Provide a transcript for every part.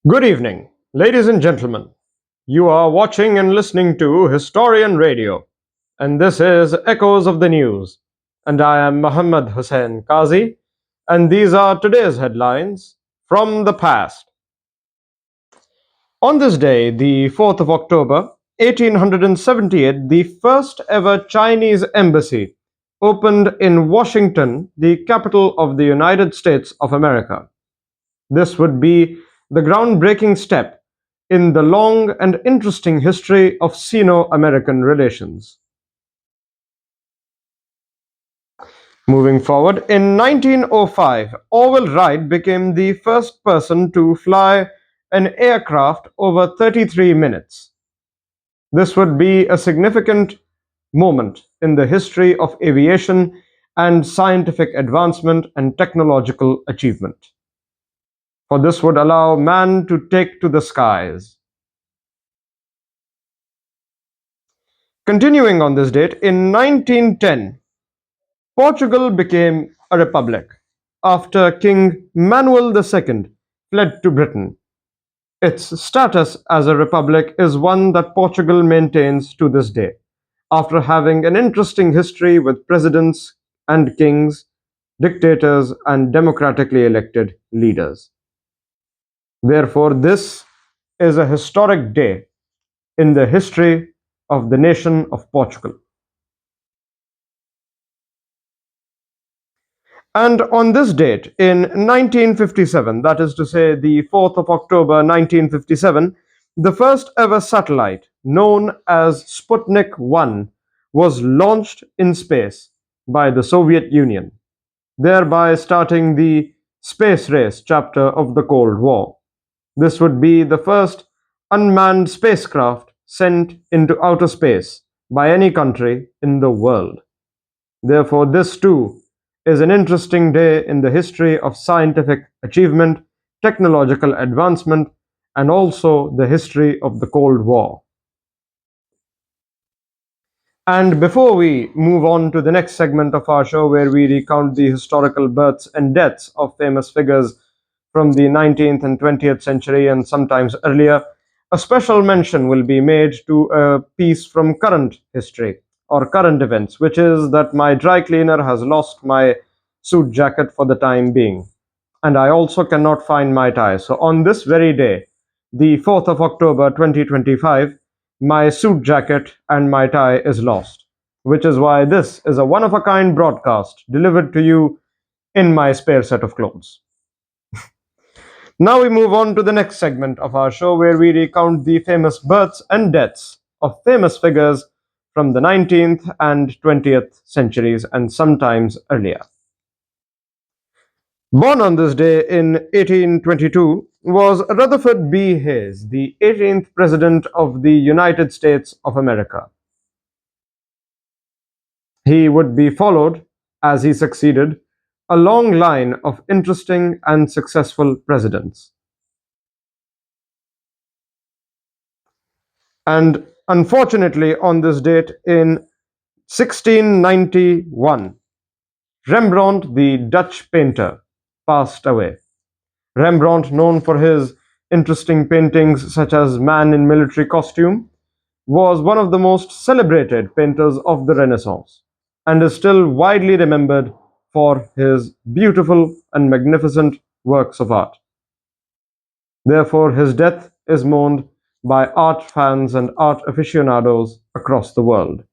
Good evening, ladies and gentlemen. You are watching and listening to Historian Radio, and this is Echoes of the News. And I am Muhammad Hussain Qazi, and these are today's headlines from the past. On this day, the 4th of October, 1878, the first ever Chinese embassy opened in Washington, the capital of the United States of America. This would be the groundbreaking step in the long and interesting history of Sino-American relations. Moving forward, in 1905, Orville Wright became the first person to fly an aircraft over 33 minutes. This would be a significant moment in the history of aviation and scientific advancement and technological achievement, for this would allow man to take to the skies. Continuing on this date, in 1910, Portugal became a republic after King Manuel II fled to Britain. Its status as a republic is one that Portugal maintains to this day, after having an interesting history with presidents and kings, dictators, and democratically elected leaders. Therefore, this is a historic day in the history of the nation of Portugal. And on this date, in 1957, that is to say the 4th of October 1957, the first ever satellite, known as Sputnik 1, was launched in space by the Soviet Union, thereby starting the space race chapter of the Cold War. This would be the first unmanned spacecraft sent into outer space by any country in the world. Therefore, this too is an interesting day in the history of scientific achievement, technological advancement, and also the history of the Cold War. And before we move on to the next segment of our show, where we recount the historical births and deaths of famous figures from the 19th and 20th century and sometimes earlier, a special mention will be made to a piece from current history or current events, which is that my dry cleaner has lost my suit jacket for the time being, and I also cannot find my tie. So on this very day, the 4th of October 2025, my suit jacket and my tie is lost, which is why this is a one-of-a-kind broadcast delivered to you in my spare set of clothes. Now we move on to the next segment of our show, where we recount the famous births and deaths of famous figures from the 19th and 20th centuries and sometimes earlier. Born on this day in 1822 was Rutherford B. Hayes, the 18th President of the United States of America. He would be followed, as he succeeded, a long line of interesting and successful presidents. And unfortunately, on this date in 1691, Rembrandt, the Dutch painter, passed away. Rembrandt, known for his interesting paintings such as Man in Military Costume, was one of the most celebrated painters of the Renaissance and is still widely remembered for his beautiful and magnificent works of art. Therefore, his death is mourned by art fans and art aficionados across the world.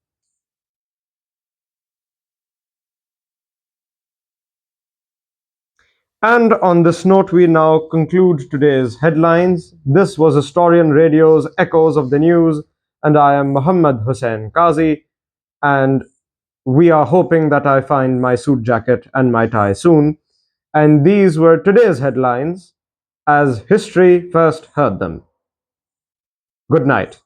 And on this note, we now conclude today's headlines. This was Historian Radio's Echoes of the News, and I am Muhammad Hussain Qazi, and we are hoping that I find my suit jacket and my tie soon. And these were today's headlines as history first heard them. Good night.